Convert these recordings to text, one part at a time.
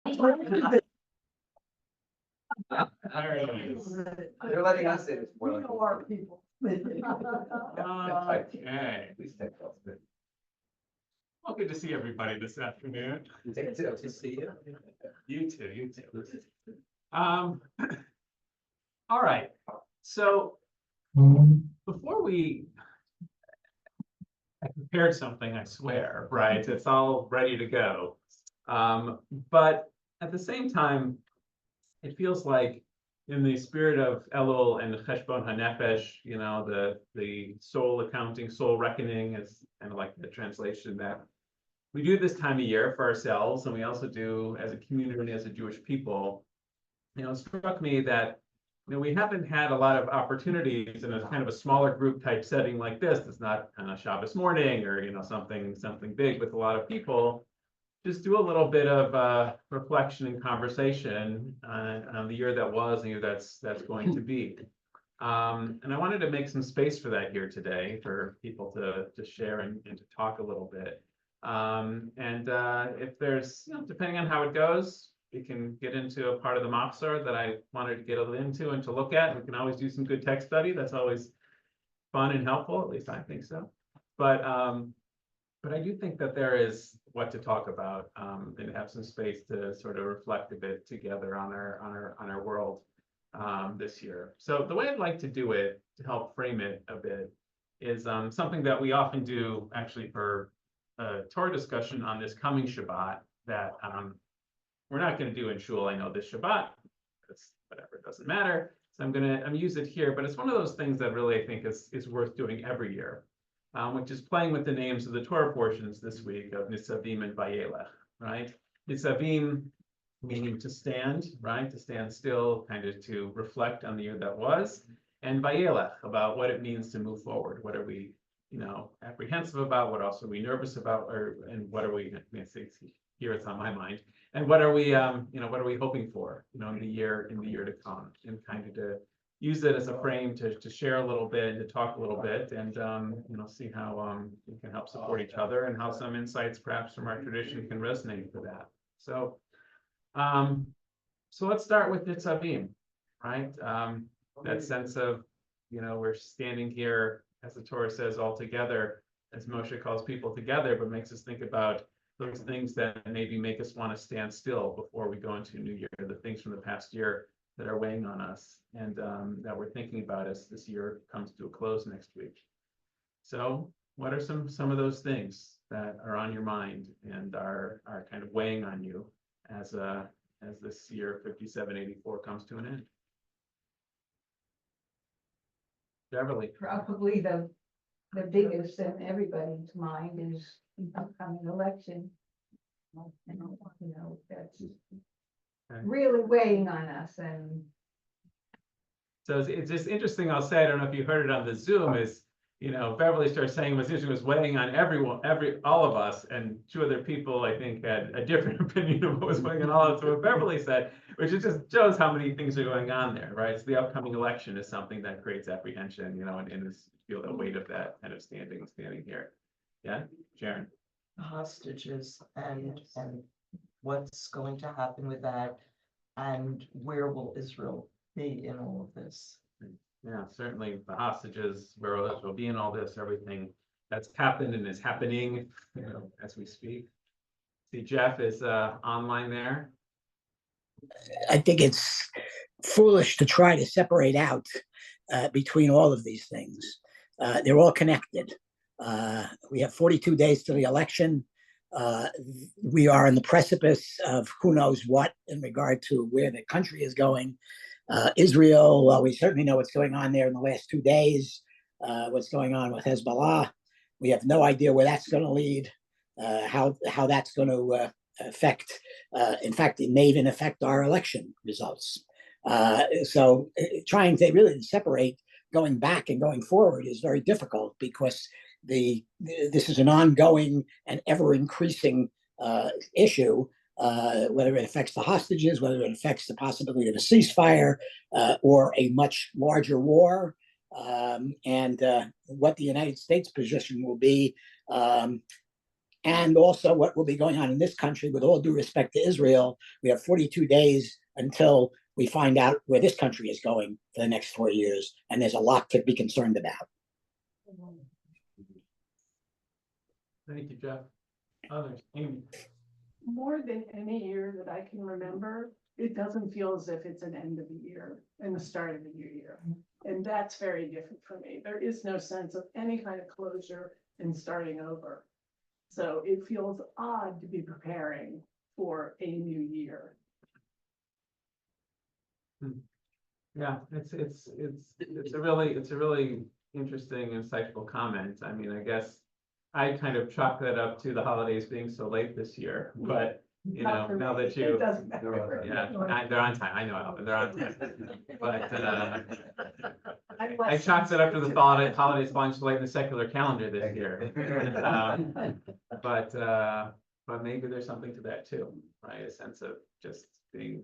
All right. They're letting us in. It's more like. Our people. Okay. Please take those. Well, good to see everybody this afternoon. Take it to see you. You too, you too. All right, so before I prepared something, I swear, right? It's all ready to go. But at the same time, it feels like in the spirit of Elul and Cheshbon HaNefesh, the soul accounting, soul reckoning is kind of like the translation that we do this time of year for ourselves, and we also do as a community, as a Jewish people. It struck me that we haven't had a lot of opportunities in a kind of a smaller group type setting like this. It's not Shabbos morning or something big with a lot of people. Just do a little bit of reflection and conversation on the year that was and the year that's going to be. And I wanted to make some space for that here today for people to share and to talk a little bit. If there's, depending on how it goes, we can get into a part of the Machzor that I wanted to get into and to look at. We can always do some good text study. That's always fun and helpful. At least I think so. But I do think that there is what to talk about and have some space to sort of reflect a bit together on our world this year. So the way I'd like to do it to help frame it a bit is something that we often do actually for a Torah discussion on this coming Shabbat that we're not going to do in shul. I know this Shabbat, it's whatever, it doesn't matter. So I'm use it here, but it's one of those things that really I think is worth doing every year, which is playing with the names of the Torah portions this week of Nisavim and Vayelech, right? Nisavim meaning to stand, right? To stand still, kind of to reflect on the year that was, and Vayelech about what it means to move forward. What are we, apprehensive about? What else are we nervous about? And what are we? Here it's on my mind. And what are we, what are we hoping for, in the year to come, and kind of to use it as a frame to share a little bit, to talk a little bit, and see how we can help support each other and how some insights perhaps from our tradition can resonate for that. So, let's start with Nitzavim, right? That sense of, we're standing here, as the Torah says, all together, as Moshe calls people together, but makes us think about those things that maybe make us want to stand still before we go into a new year, the things from the past year that are weighing on us and that we're thinking about as this year comes to a close next week. So what are some of those things that are on your mind and are kind of weighing on you as this year 5784 comes to an end? Beverly. Probably the biggest in everybody's mind is the upcoming election. That's really weighing on us. And so it's just interesting. I'll say, I don't know if you heard it on the Zoom, is Beverly started saying it was weighing on all of us, and two other people I think had a different opinion of what was weighing on all of us. So what Beverly said, which just shows how many things are going on there, right? So the upcoming election is something that creates apprehension, and feel the weight of that kind of standing here. Yeah, Sharon. Hostages and what's going to happen with that, and where will Israel be in all of this? Yeah, certainly the hostages, where Israel will be in all this, everything that's happened and is happening, as we speak. See, Jeff is online there. I think it's foolish to try to separate out between all of these things. They're all connected. We have 42 days to the election. We are on the precipice of who knows what in regard to where the country is going. Israel, well, we certainly know what's going on there in the last 2 days, what's going on with Hezbollah. We have no idea where that's going to lead, how that's going to affect, in fact, it may even affect our election results. So trying to really separate going back and going forward is very difficult, because this is an ongoing and ever increasing issue, whether it affects the hostages, whether it affects the possibility of a ceasefire or a much larger war, and what the United States position will be. And also what will be going on in this country, with all due respect to Israel, we have 42 days until we find out where this country is going for the next 4 years. And there's a lot to be concerned about. Thank you, Jeff. Others, Amy. More than any year that I can remember, it doesn't feel as if it's an end of the year and the start of the new year. And that's very different for me. There is no sense of any kind of closure and starting over. So it feels odd to be preparing for a new year. Yeah, it's a really interesting, insightful comment. I mean, I guess I kind of chalk that up to the holidays being so late this year, but you know, Not for now me. that you, It doesn't matter. they're on time. I know, they're on time. But I less chalked it up to the sensitive holidays falling so late in the secular calendar this year. But maybe there's something to that too, right? A sense of just being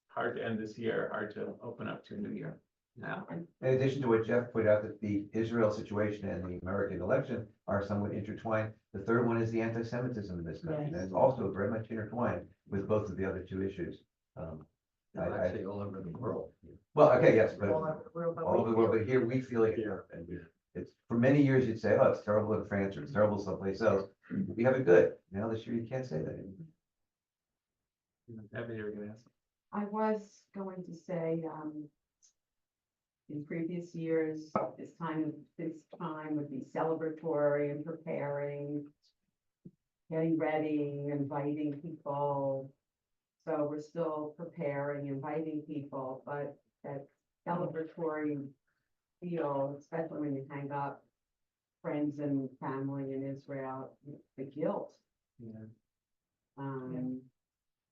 hard to end this year, hard to open up to a new year. Now, In addition to what Jeff pointed out, that the Israel situation and the American election are somewhat intertwined. The third one is the anti-Semitism in this country. Yes. That's also very much intertwined with both of the other two issues. Actually, all over the world. Well, okay, yes, but All over the world, but all over the world, but here we feel it here. And it's, for many years, you'd say, oh, it's terrible in France or it's terrible someplace else. We have it good. Now this year, you can't say that anymore. Abby, you were gonna ask. I was going to say, in previous years, this time would be celebratory and preparing, getting ready, inviting people. So we're still preparing, inviting people, but that celebratory feel, especially when you hang up friends and family in Israel, the guilt. Yeah.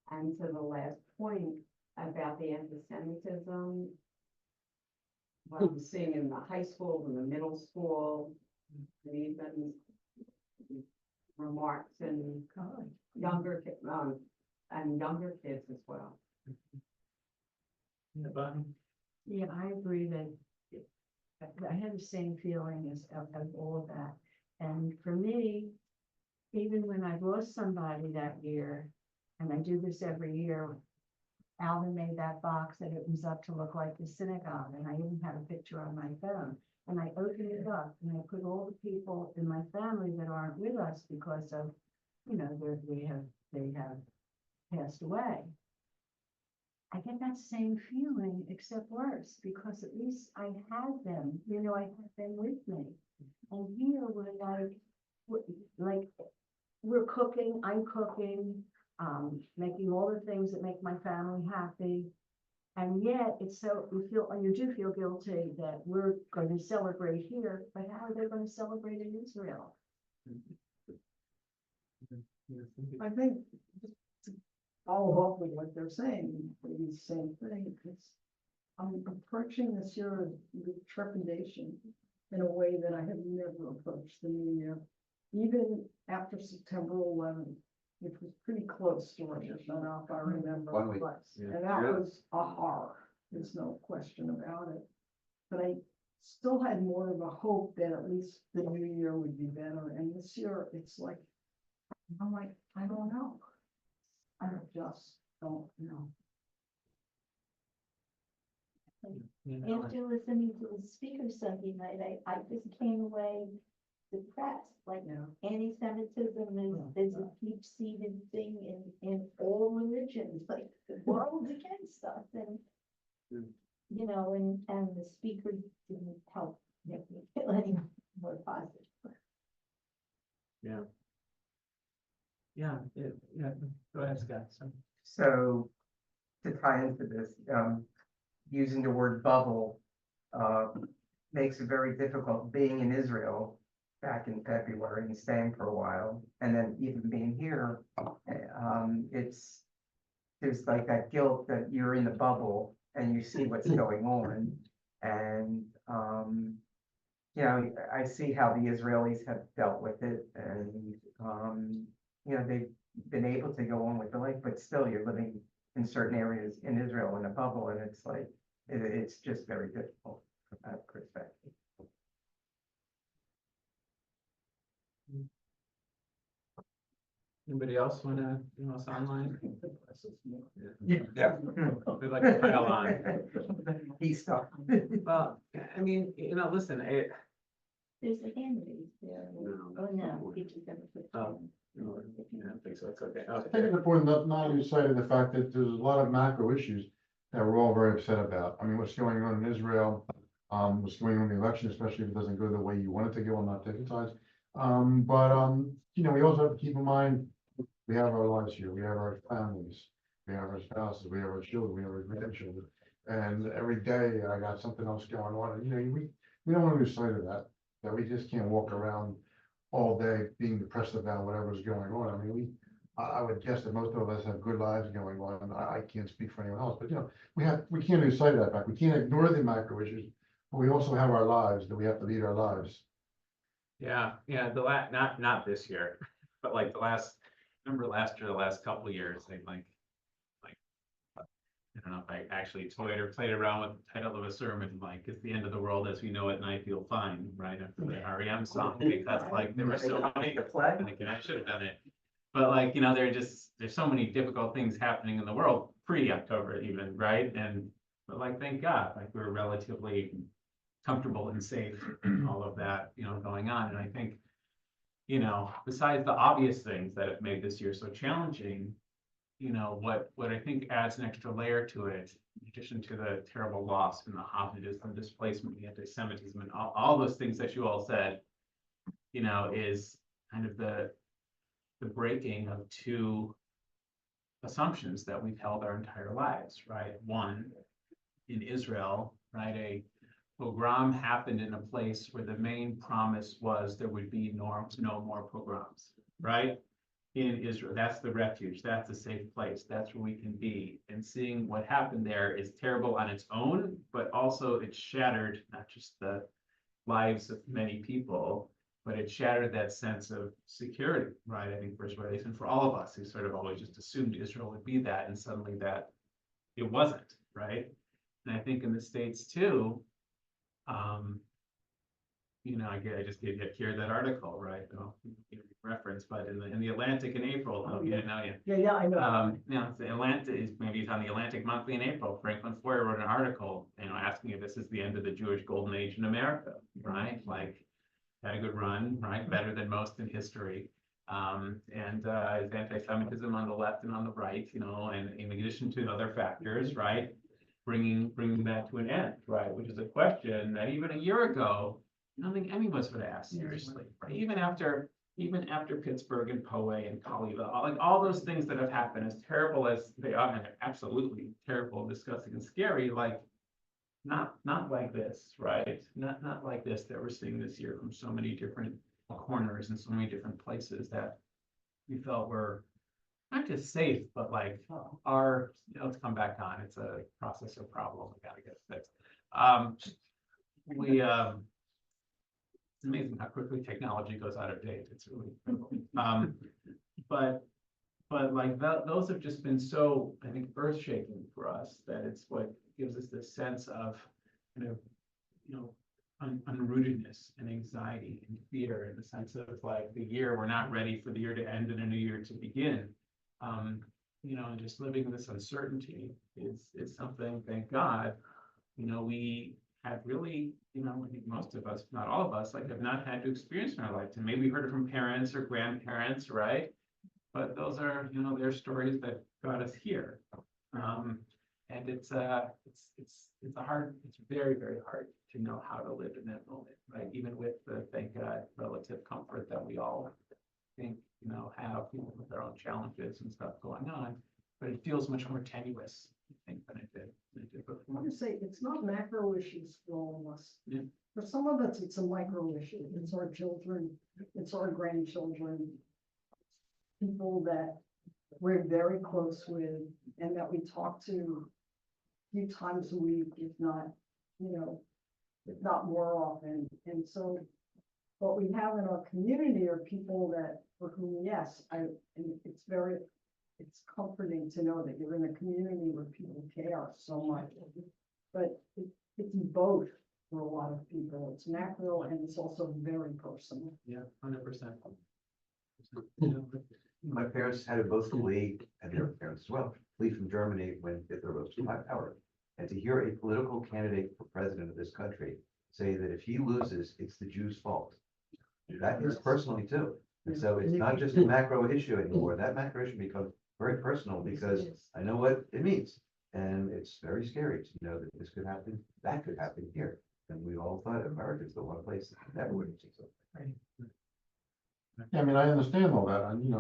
And to the last point about the anti-Semitism, what I'm seeing in the high school, in the middle school, and even remarks in younger kids as well. Yeah, Bonnie? Yeah, I agree that I had the same feeling as all of that. And for me, even when I lost somebody that year, and I do this every year, Alvin made that box and it was up to look like the synagogue, and I even had a picture on my phone. And I opened it up and I put all the people in my family that aren't with us because of, you know, they have passed away. I get that same feeling, except worse, because at least I had them, you know, I had them with me. And here we're cooking, I'm cooking, making all the things that make my family happy. And yet it's so, you do feel guilty that we're going to celebrate here, but how are they going to celebrate in Israel? I think follow up with what they're saying, maybe the same thing, because I'm approaching this year with trepidation in a way that I have never approached the new year, even after September 11th, which was pretty close to Rosh Hashanah, if I remember. 1 week. Yeah. And that was a horror, there's no question about it. But I still had more of a hope that at least the new year would be better, and this year, it's like, I'm like, I don't know. I just don't know. After listening to the speaker Sunday night, I just came away depressed, like Yeah. anti-Semitism is a deep-seated thing in all religions, like the world's against us, and you know, and the speaker didn't help make me feel any more positive. Yeah. Yeah, go ahead, Scott. So to tie into this, using the word bubble makes it very difficult being in Israel back in February and staying for a while, and then even being here. There's like that guilt that you're in the bubble and you see what's going on, and you know, I see how the Israelis have dealt with it, and you know, they've been able to go on with the life, but still you're living in certain areas in Israel in a bubble, and it's like, it's just very difficult from that perspective. Anybody else wanna, us online? Yeah. We'd like to pile on. He's stuck. Well, I mean, listen, There's a hand raised there. Oh, no. he just never put it Oh. on. I don't think so, it's okay. I think it's important not to lose sight of the fact that there's a lot of macro issues that we're all very upset about. I mean, what's going on in Israel, what's going on in the election, especially if it doesn't go the way you want it to go, I'm not taking sides. We also have to keep in mind, we have our lives here, we have our families, we have our spouses, we have our children, we have our grandchildren. And every day I got something else going on, and we don't want to lose sight of that we just can't walk around all day being depressed about whatever's going on. I mean, I would guess that most of us have good lives going on. I can't speak for anyone else, but we can't lose sight of that fact. We can't ignore the macro issues, but we also have our lives that we have to lead our lives. Yeah, not this year, but like remember last year, the last couple of years, they I don't know if I actually toyed or played around with the title of a sermon, like, it's the end of the world as we know it and I feel fine, right? After the REM song, because there were so many, I should have done it. But there's so many difficult things happening in the world pre-October even, right? But thank God, we're relatively comfortable and safe, all of that, going on. And I think, besides the obvious things that have made this year so challenging, what I think adds an extra layer to it, in addition to the terrible loss and the hostages and displacement, the anti-Semitism, and all those things that you all said, is kind of the breaking of two assumptions that we've held our entire lives, right? One, in Israel, right, a pogrom happened in a place where the main promise was there would be no more pogroms, right? In Israel, that's the refuge, that's a safe place, that's where we can be. And seeing what happened there is terrible on its own, but also it shattered not just the lives of many people, but it shattered that sense of security, right? I think for Israelis and for all of us who sort of always just assumed Israel would be that, and suddenly that it wasn't, right? And I think in the States too, I just gave you here that article, right? Reference, but in the Atlantic in April, Yeah, I know. it's the Atlantic, maybe it's on the Atlantic Monthly in April. Franklin Foer wrote an article, asking if this is the end of the Jewish golden age in America, right? Had a good run, right? Better than most in history. Is anti-Semitism on the left and on the right, and in addition to other factors, right? Bringing that to an end, right? Which is a question that even a year ago, I don't think any of us would ask seriously, right? Even after Pittsburgh and Poway and Colleyville, all those things that have happened, as terrible as they are, and they're absolutely terrible, disgusting, and scary, not like this, right? Not like this that we're seeing this year from so many different corners and so many different places that we felt were not just safe, but let's come back on. It's a processor problem. We gotta get fixed. It's amazing how quickly technology goes out of date. It's really incredible. But those have just been so, I think, earth-shaking for us that it's what gives us this sense of kind of, unrootedness and anxiety and fear, in the sense of the year, we're not ready for the year to end and a new year to begin. And just living in this uncertainty is something, thank God, we have really, I think most of us, not all of us, have not had to experience in our lifetime. Maybe we heard it from parents or grandparents, right? But those are, their stories that got us here. And it's very, very hard to know how to live in that moment, right? Even with the, thank God, relative comfort that we all think, have, with their own challenges and stuff going on, but it feels much more tenuous, I think, than it did I before. want to say, it's not macro issues for all of us. Yeah. For some of us, it's a micro issue. It's our children, it's our grandchildren, people that we're very close with and that we talk to a few times a week, if not more often. And so what we have in our community are people that, for whom, yes, and it's comforting to know that you're in a community where people care so much. But it's both for a lot of people. It's macro and it's also very personal. Yeah, 100%. my parents had to both flee, and their parents as well, flee from Germany when Hitler rose to power. And to hear a political candidate for president of this country say that if he loses, it's the Jews' fault. That is personally too. And so it's not just a macro issue anymore. That macro issue becomes very personal because I know what it means. And it's very scary to know that this could happen, that could happen here. And we all thought America's the one place that never would have seen something. Yeah, I mean, I understand all that, and,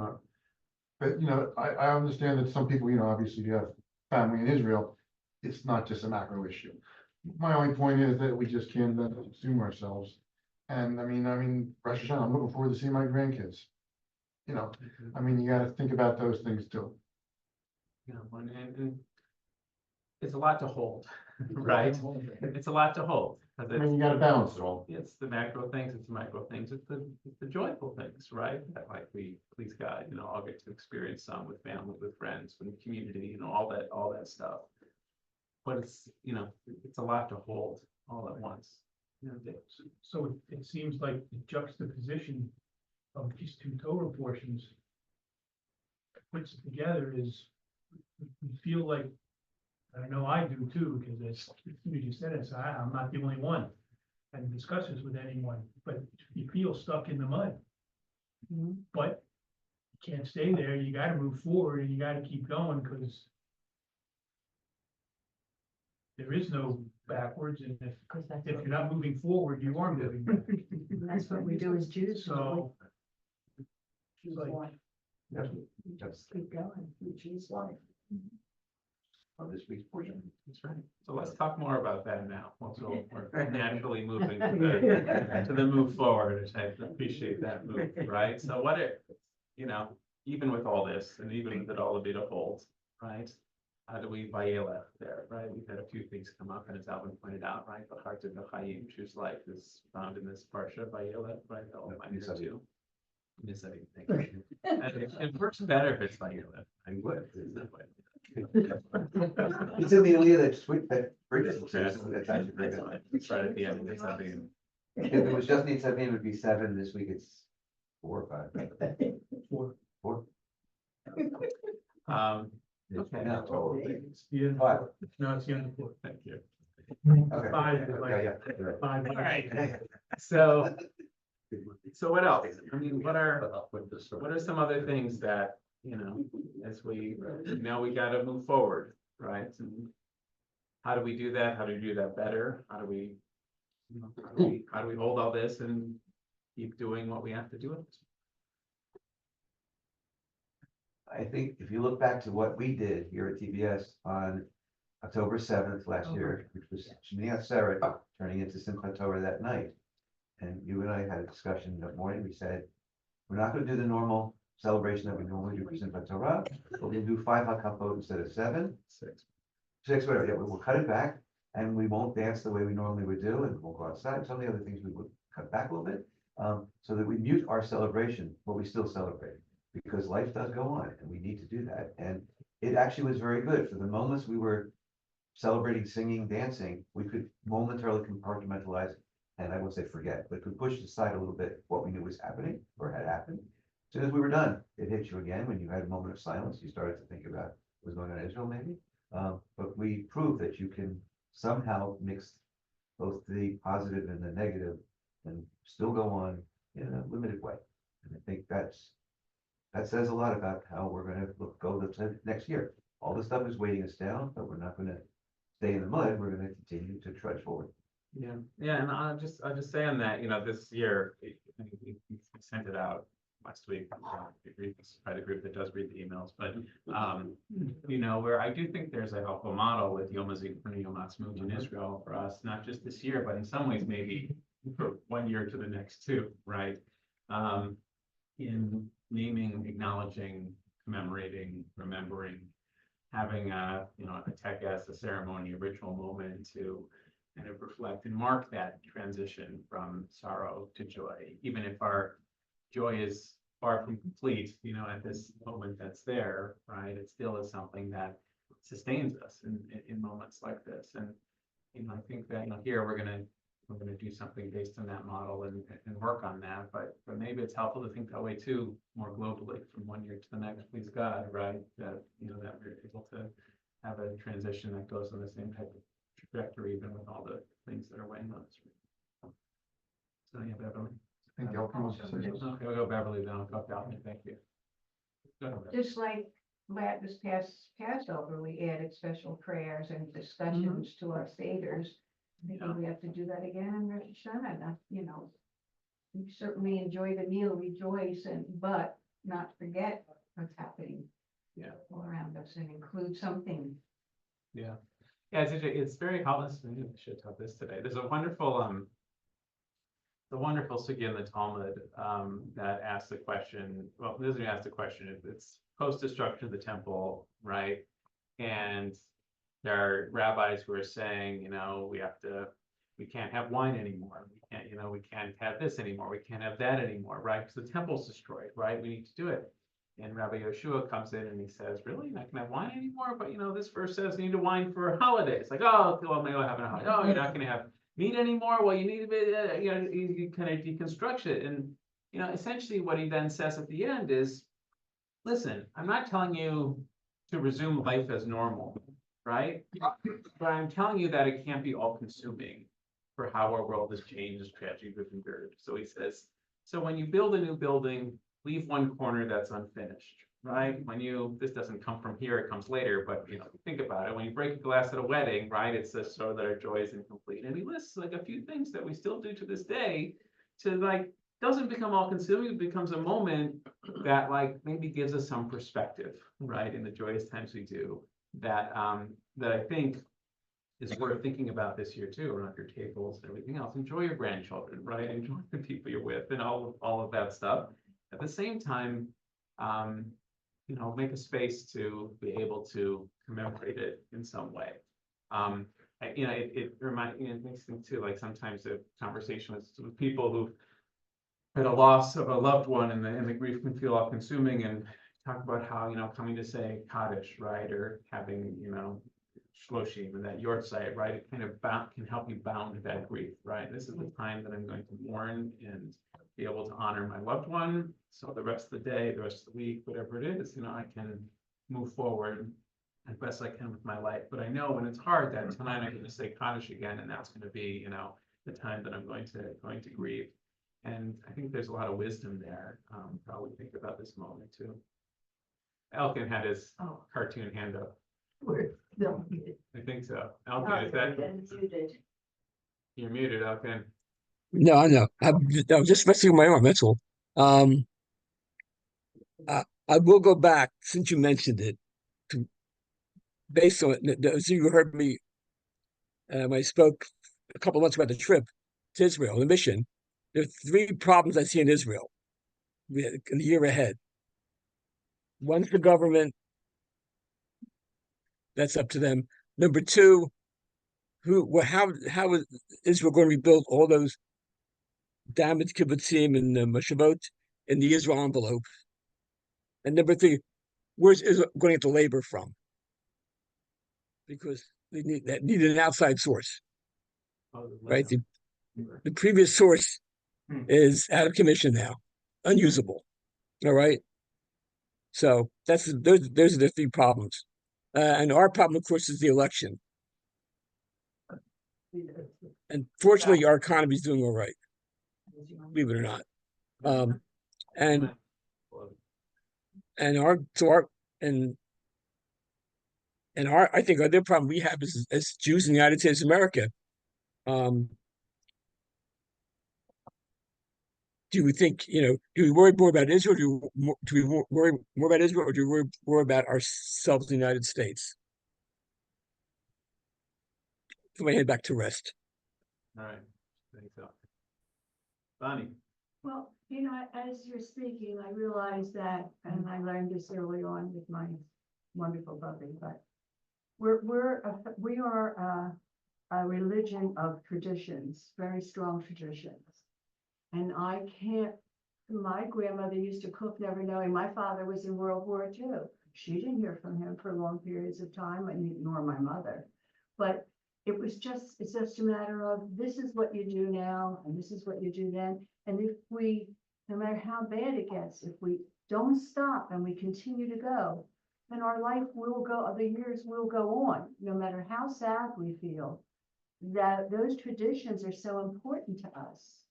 but, I understand that some people, obviously you have family in Israel. It's not just a macro issue. My only point is that we just can't let it consume ourselves. And I mean, Rosh Hashanah, I'm looking forward to seeing my grandkids. You gotta think about those things too. And it's a lot to hold, right? It's a lot to hold. 'Cause I mean, you gotta balance it all. it's the macro things, it's the micro things, it's the joyful things, right? That like we, please God, I'll get to experience some with family, with friends, with community, all that stuff. But it's a lot to hold all at once. So it seems like the juxtaposition of these two Torah portions puts it together is, we feel like, I know I do too, because as soon as you said it, so I'm not the only one. I didn't discuss this with anyone, but you feel stuck in the mud. But you can't stay there, you gotta move forward and you gotta keep going, because there is no backwards, and if you're not moving forward, you are moving back. That's what we do as Jews. So, Choose like- life, That's Keep going. we choose life. on this week's portion. That's right. So let's talk more about that now. Also, we're naturally moving to the move forward, which I appreciate that move, right? So what it, even with all this and even with it all a bit of hold, right? How do we vayela there, right? We've had a few things come up, and as Alvin pointed out, right? The heart of the Chaim, whose life is found in this parsha, vayela, right? I'll find it too. Miss anything. And it works better if it's vayela. I would. It's in the Aliyah that brings us to this, that's actually very good. It's right at the end of this, I mean. If it was just needs 7, it would be 7. This week it's 4 or 5. Four. Okay. No, total. it's the end, 5. no, it's the end of the book. Thank you. Okay. 5 is like, Yeah, yeah. 5. All right. So what else? I mean, what are some other things that, as we we gotta move forward, right? And how do we do that? How do we do that better? How do we hold all this and keep doing what we have to do with it? I think if you look back to what we did here at TBS on October 7th last year, which was Shmini Atzeret, turning into Simchat Torah that night. And you and I had a discussion that morning. We said, we're not going to do the normal celebration that we normally do for Simchat Torah. We're going to do 5 hakafot instead of 7. 6, whatever. Yeah, we'll cut it back, and we won't dance the way we normally would do, and we'll go outside. Some of the other things we would cut back a little bit, so that we mute our celebration, but we still celebrate, because life does go on, and we need to do that. And it actually was very good. For the moments we were celebrating, singing, dancing, we could momentarily compartmentalize, and I won't say forget, but could push aside a little bit what we knew was happening or had happened. As soon as we were done, it hit you again. When you had a moment of silence, you started to think about what was going on in Israel, maybe. But we proved that you can somehow mix both the positive and the negative and still go on in a limited way. And I think that says a lot about how we're going to go the next year. All this stuff is weighing us down, but we're not going to stay in the mud. We're going to continue to trudge forward. Yeah, and I'll just say on that, this year, we sent it out last week. By the group that does read the emails, but where I do think there's a helpful model with Yom HaZikaron and Yom HaAtzmaut in Israel for us, not just this year, but in some ways maybe for 1 year to the next too, right? In naming, acknowledging, commemorating, remembering, having a tekes, a ceremony, a ritual moment to kind of reflect and mark that transition from sorrow to joy, even if our joy is far from complete, at this moment that's there, right? It still is something that sustains us in moments like this. And, I think that, here we're going to we're gonna do something based on that model and work on that, but maybe it's helpful to think that way too, more globally, from one year to the next, please God, right? That, you know, that we're able to have a transition that goes on the same type of trajectory, even with all the things that are weighing on us. So, yeah, Beverly. I think Elkin wants to say something. Okay, we'll go Beverly, then I'll go Calvin, thank you. Go ahead, Beverly. Just like this Passover, we added special prayers and discussions to our Seders. I think we have to do that again in Rosh Hashanah, you know. We certainly enjoy the meal, rejoice, but not forget what's happening. Yeah. All around us and include something. Yeah, it's very helpful. I should have this today. There's a wonderful sugya in the Talmud that asks the question. Well, it doesn't ask the question. It's post-destruction of the temple, right? And there are rabbis who are saying, you know, we can't have wine anymore. We can't have this anymore. We can't have that anymore, right? Because the temple's destroyed, right? We need to do it. And Rabbi Yeshua comes in and he says, really, you're not gonna have wine anymore? But you know, this verse says you need to wine for holidays. Like, oh, well, maybe I'll have a holiday. Oh, you're not gonna have meat anymore? Well, you need to be, you know, you kind of deconstruct it. And, you know, essentially what he then says at the end is, listen, I'm not telling you to resume life as normal, right? But I'm telling you that it can't be all consuming for how our world has changed, as tragedy has endured. So he says, so when you build a new building, leave one corner that's unfinished, right? This doesn't come from here, it comes later, but you know, think about it. When you break a glass at a wedding, right, it's to show that our joy is incomplete. And he lists like a few things that we still do to this day to like, doesn't become all consuming, it becomes a moment that like maybe gives us some perspective, right? In the joyous times we do that, that I think is worth thinking about this year too, around your tables and everything else. Enjoy your grandchildren, right? Enjoy the people you're with and all of that stuff. At the same time, you know, make a space to be able to commemorate it in some way. You know, it reminds me, it makes me too, like sometimes a conversation with people who've had a loss of a loved one and the grief can feel all consuming, and talk about how, you know, coming to say Kaddish, right, or having, you know, Shloshim and that Yortzeit, right, it kind of can help you bound that grief, right? This is the time that I'm going to mourn and be able to honor my loved one. So the rest of the day, the rest of the week, whatever it is, you know, I can move forward as best I can with my life. But I know when it's hard, that tonight I'm going to say Kaddish again, and that's going to be, you know, the time that I'm going to grieve. And I think there's a lot of wisdom there. Probably think about this moment too. Elkin had his cartoon hand up. We're still muted. I think so. Elkin, is that? Muted. You're muted, Elkin. No, I know. I'm just messing with my arm. That's all. I will go back since you mentioned it. Based on those of you who heard me when I spoke a couple of months about the trip to Israel, the mission. There are three problems I see in Israel in the year ahead. One's the government. That's up to them. Number two, how is Israel going to rebuild all those damaged kibbutzim and moshavot in the Israel envelope? And number three, where's Israel going to get the labor from? Because they need an outside source, right? The previous source is out of commission now, unusable. All right. So those are the three problems. And our problem, of course, is the election. And fortunately, our economy is doing all right, believe it or not. I think our other problem we have is as Jews in the United States of America. Do we think, do we worry more about Israel? Do we worry more about Israel, or do we worry more about ourselves in the United States? Put my head back to rest. All right, thanks, Elkin. Bonnie. Well, as you're speaking, I realize that, and I learned this early on with my wonderful puppy, but we are a religion of traditions, very strong traditions. And my grandmother used to cook never knowing. My father was in World War II. She didn't hear from him for long periods of time, nor my mother. But it's just a matter of, this is what you do now, and this is what you do then. And if we, no matter how bad it gets, if we don't stop and we continue to go, then our life will go, the years will go on, no matter how sad we feel. That those traditions are so important to us.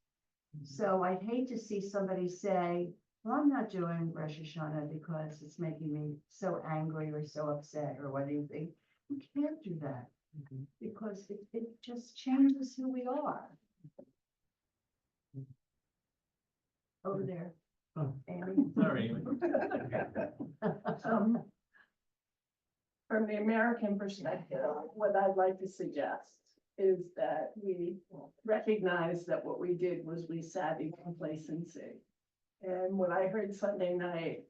So I'd hate to see somebody say, well, I'm not doing Rosh Hashanah because it's making me so angry or so upset or what do you think? We can't do that because it just changes who we are. Over there. Oh. Amy. Sorry. Um, From the American perspective, what I'd like to suggest is that we recognize that what we did was we sat in complacency. And what I heard Sunday night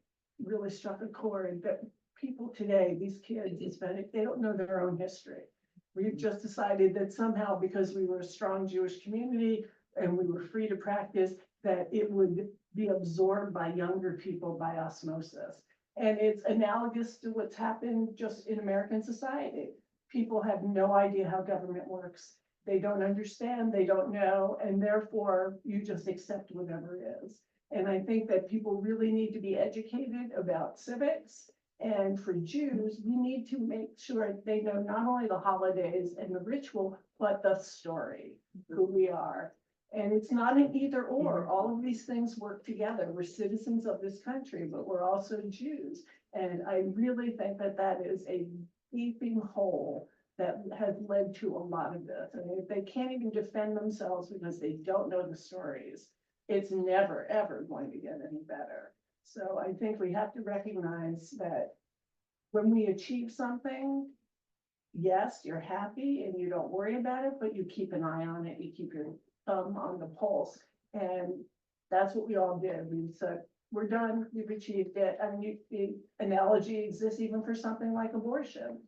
really struck a chord that people today, these kids, Hispanic, they don't know their own history. We've just decided that somehow because we were a strong Jewish community and we were free to practice, that it would be absorbed by younger people by osmosis. And it's analogous to what's happened just in American society. People have no idea how government works. They don't understand, they don't know, and therefore you just accept whatever is. And I think that people really need to be educated about civics. And for Jews, we need to make sure they know not only the holidays and the ritual, but the story, who we are. And it's not an either or. All of these things work together. We're citizens of this country, but we're also Jews. And I really think that that is a gaping hole that has led to a lot of this. I mean, if they can't even defend themselves because they don't know the stories, it's never, ever going to get any better. So I think we have to recognize that when we achieve something, yes, you're happy and you don't worry about it, but you keep an eye on it. You keep your thumb on the pulse. And that's what we all did. We said, we're done, we've achieved it. I mean, the analogy exists even for something like abortion.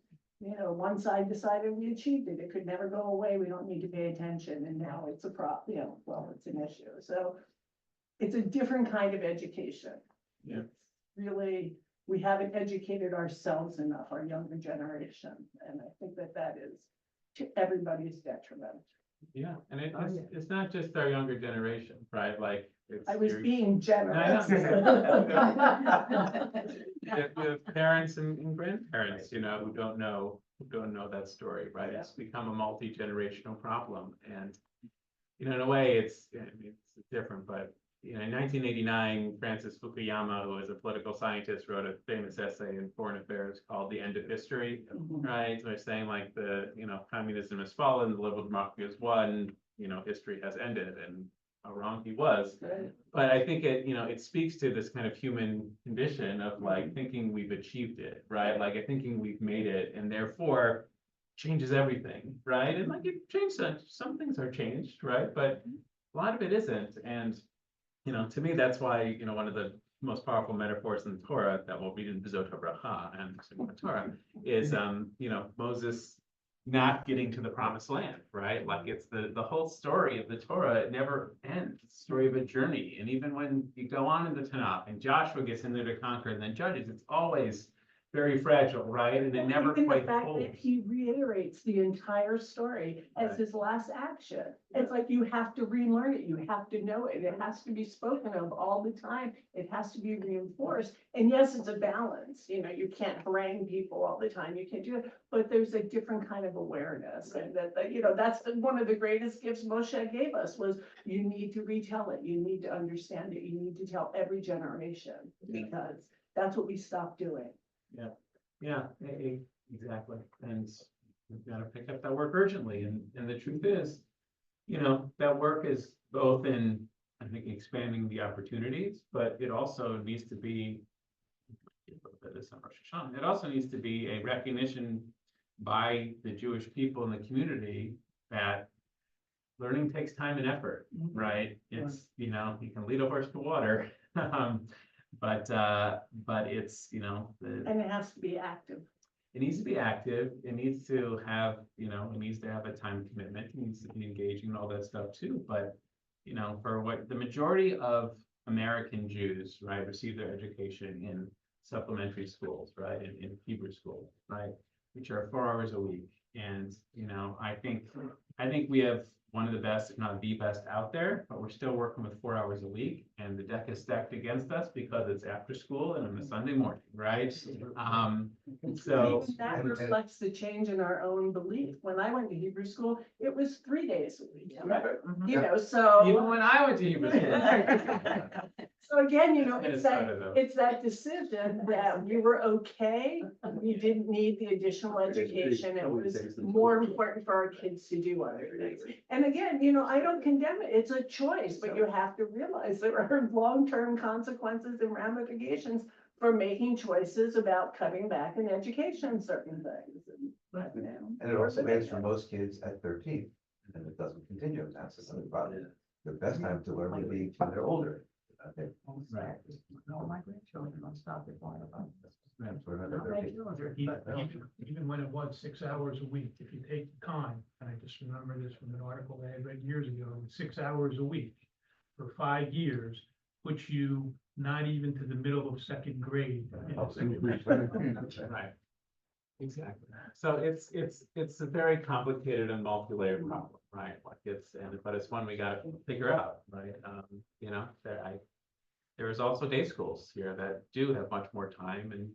You know, one side decided we achieved it. It could never go away. We don't need to pay attention. And now it's a well, it's an issue. So it's a different kind of education. Yeah. It's really, we haven't educated ourselves enough, our younger generation. And I think that that is to everybody's detriment. Yeah, and it's not just our younger generation, right? Like, it's. I was your- being generous. You have parents and grandparents, you know, who don't know that story, right? It's become a multi-generational problem. And, you know, in a way, it's different, but, you know, in 1989, Francis Fukuyama, who was a political scientist, wrote a famous essay in Foreign Affairs called The End of History, right? So they're saying like communism has fallen, the liberal democracy has won, history has ended, and how wrong he was. Right. But I think it speaks to this kind of human condition of like thinking we've achieved it, right? Like thinking we've made it, and therefore changes everything, right? And like it changed, some things are changed, right? But a lot of it isn't. And to me, that's why, one of the most powerful metaphors in the Torah that we'll read in Bizot HaBracha and in the Torah is, Moses not getting to the promised land, right? Like it's the whole story of the Torah, it never ends. It's the story of a journey. And even when you go on in the Tanakh and Joshua gets in there to conquer and then Judges, it's always very fragile, right? And it never Even quite the fact holds. that he reiterates the entire story as Right. his last action. It's like you have to relearn it, you have to know it, it has to be spoken of all the time, it has to be reinforced. And yes, it's a balance, you can't harangue people all the time, you can't do it, but there's a different kind of awareness. And that's one of the greatest gifts Moshe gave us was you need to retell it, you need to understand it, you need to tell every generation, because that's what we stopped doing. Yeah, exactly. And we've got to pick up that work urgently. And the truth is, that work is both in, I think, expanding the opportunities, but it also needs to be, it also needs to be a recognition by the Jewish people in the community that learning takes time and effort, right? It's, you can lead a horse to water. But it's, And it has to be active. it needs to be active. It needs to have, it needs to have a time commitment. It needs to be engaging and all that stuff too. But, for what the majority of American Jews, right, receive their education in supplementary schools, right, in Hebrew school, right, which are 4 hours a week. And, I think we have one of the best, if not the best out there, but we're still working with 4 hours a week. And the deck is stacked against us because it's after school and on a Sunday morning, right? So. Even that reflects the change in our own belief. When I went to Hebrew school, it was 3 days a week, remember? You know, so. Even when I went to Hebrew school. So again, It's better though. it's that decision that we were okay, we didn't need the additional education, it was more important for our kids to do other things. And again, I don't condemn it, it's a choice, but you have to realize there are long-term consequences and ramifications for making choices about cutting back in education, certain things. And it also ends for most kids at 13, and it doesn't continue, and that's the other problem. The best time to learn would be when they're older. Okay. Right. No, my grandchildren don't stop at 1 o'clock. That's what I'm- My children. Even when it was 6 hours a week, if you take the time, and I just remember this from an article I had read years ago, 6 hours a week for 5 years puts you not even to the middle of second grade. Right. Exactly. So it's a very complicated and multi-layered problem, right? But it's one we gotta figure out, right? There's also day schools here that do have much more time and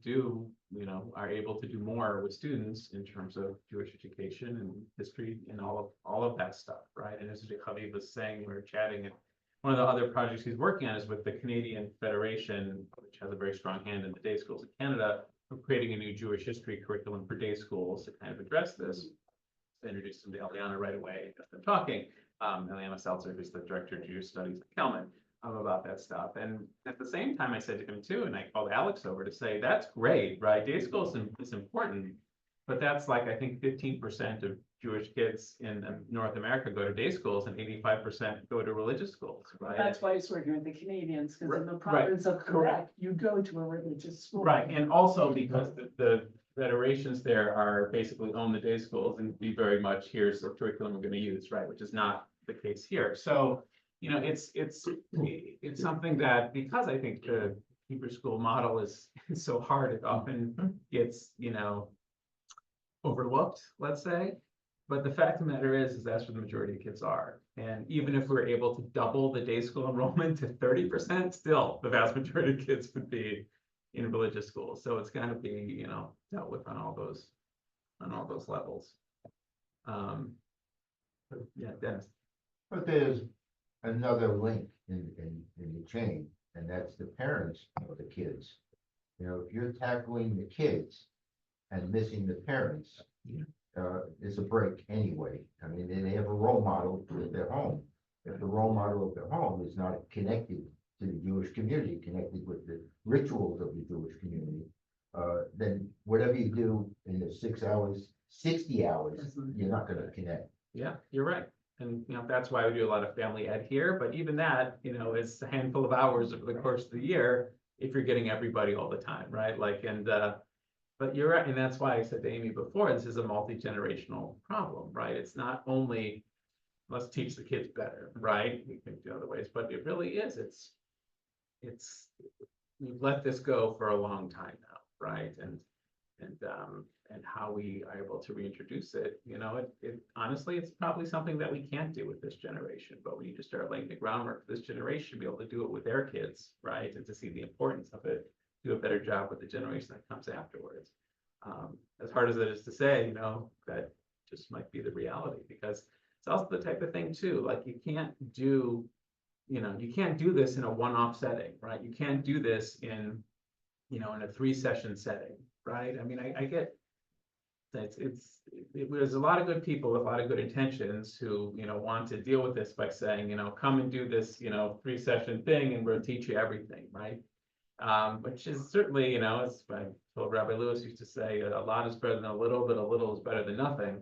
are able to do more with students in terms of Jewish education and history and all of that stuff, right? And as Jacoby was saying, we were chatting, and one of the other projects he's working on is with the Canadian Federation, which has a very strong hand in the day schools in Canada, for creating a new Jewish history curriculum for day schools to kind of address this. I introduced him to Eliana right away after talking. Eliana Seltzer, who's the director of Jewish Studies at Kelman, about that stuff. And at the same time, I said to him too, and I called Alex over to say, that's great, right? Day school is important, but that's like, I think 15% of Jewish kids in North America go to day schools and 85% go to religious schools, right? That's why it's working with the Canadians, because in the Right, province of Quebec, you go to a religious school. Right, and also because the federations there are basically own the day schools and be very much, here's the curriculum we're gonna use, right, which is not the case here. So, it's something that, because I think the Hebrew school model is so hard, it often gets, overlooked, let's say. But the fact of the matter is that's where the majority of kids are. And even if we're able to double the day school enrollment to 30%, still the vast majority of kids would be in religious schools. So it's got to be, dealt with on all those levels. Yeah, Dennis. But there's another link in the chain, and that's the parents of the kids. If you're tackling the kids and missing the parents, it's a break anyway. I mean, they have a role model in their home. If the role model of their home is not connected to the Jewish community, connected with the rituals of the Jewish community, then whatever you do in the 6 hours, 60 hours, you're not gonna connect. Yeah, you're right. And, that's why we do a lot of family ed here, but even that, is a handful of hours over the course of the year if you're getting everybody all the time, right? But you're right, and that's why I said to Amy before, this is a multi-generational problem, right? It's not only, let's teach the kids better, right? We can do other ways, but it really is, we've let this go for a long time now, right? And how we are able to reintroduce it, it honestly, it's probably something that we can't do with this generation, but we need to start laying the groundwork for this generation to be able to do it with their kids, right? And to see the importance of it, do a better job with the generation that comes afterwards. As hard as it is to say, that just might be the reality, because it's also the type of thing too, like you can't do this in a one-off setting, right? You can't do this in a 3-session setting, right? I mean, I get that there's a lot of good people with a lot of good intentions who, want to deal with this by saying, come and do this, 3-session thing and we'll teach you everything, right? Which is certainly, as I told Rabbi Lewis used to say, a lot is better than a little, but a little is better than nothing.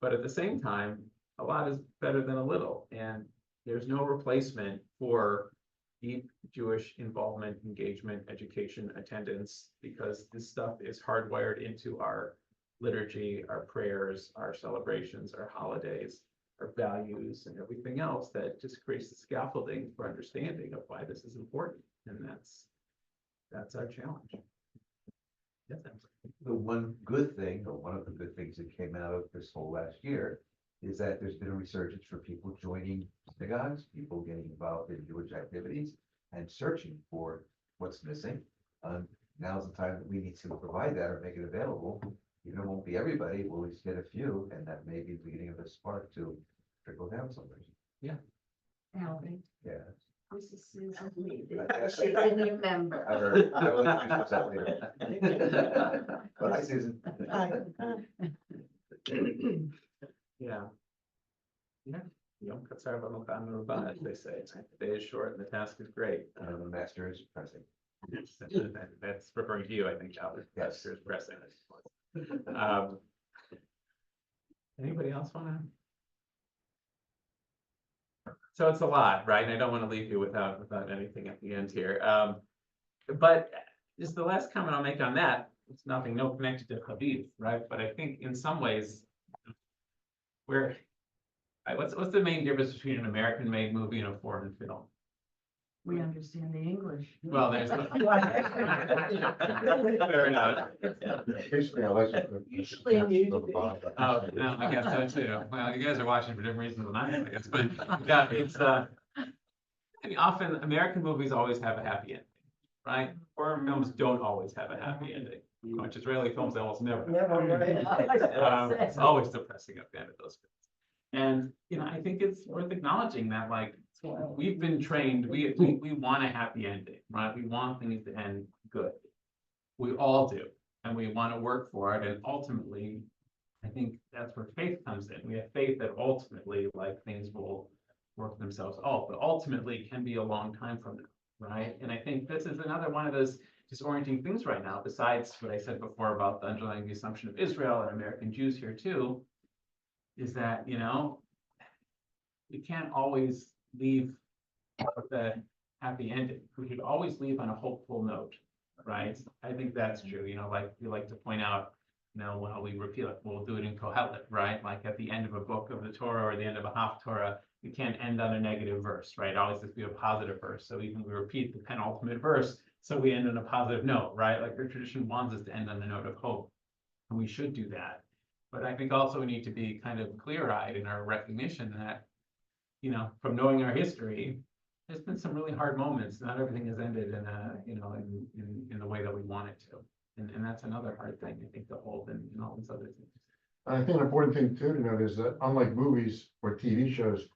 But at the same time, a lot is better than a little, and there's no replacement for deep Jewish involvement, engagement, education, attendance, because this stuff is hardwired into our liturgy, our prayers, our celebrations, our holidays, our values, and everything else that just creates the scaffolding for understanding of why this is important. And that's our challenge. Yes, I'm sorry. The one good thing, or one of the good things that came out of this whole last year, is that there's been a resurgence for people joining synagogues, people getting involved in Jewish activities and searching for what's missing. Now's the time that we need to provide that or make it available. Even if it won't be everybody, we'll at least get a few, and that may be the beginning of a spark to trickle down somewhere. Alvin, Yeah. this is Susan Lee. I- She's a new member. I heard, I will introduce that later. But hi, Susan. Yeah. Yeah, Yom Katzar v'Mokan Merubah, as they say, the day is short and the task is great. The master is pressing. That's referring to you, I think, Albert. Yes. There's pressing. Um, Anybody else wanna? So it's a lot, right? And I don't wanna leave you without anything at the end here. But just the last comment I'll make on that, it's nothing, no connection to Habib, right? But I think in some ways, what's the main difference between an American-made movie and a foreign film? We understand the English. Well, there's. Fair enough. Basically, I like it. Usually in music. Oh, no, I guess so too. Well, you guys are watching for different reasons than I am, I guess, but yeah, it's, I mean, often American movies always have a happy ending, right? Foreign films don't always have a happy ending, which Israeli films almost never. It's always depressing at the end of those films. And, I think it's worth acknowledging that, like, we've been trained, we want a happy ending, right? We want things to end good. We all do, and we want to work for it, and ultimately, I think that's where faith comes in. We have faith that ultimately, like, things will work themselves out, but ultimately it can be a long time from now, right? And I think this is another one of those disorienting things right now, besides what I said before about the underlying assumption of Israel and American Jews here too, is that, we can't always leave with a happy ending. We should always leave on a hopeful note, right? I think that's true, like we like to point out, when we repeat it, we'll do it in Kohelet, right? Like at the end of a book of the Torah or the end of a half Torah, you can't end on a negative verse, right? It always has to be a positive verse. So even we repeat the penultimate verse, so we end on a positive note, right? Like our tradition wants us to end on a note of hope, and we should do that. But I think also we need to be kind of clear-eyed in our recognition that, from knowing our history, there's been some really hard moments. Not everything has ended in a, in the way that we want it to. And that's another hard thing, I think, to hold in all these other things. And I think an important thing too to note is that unlike movies or TV shows,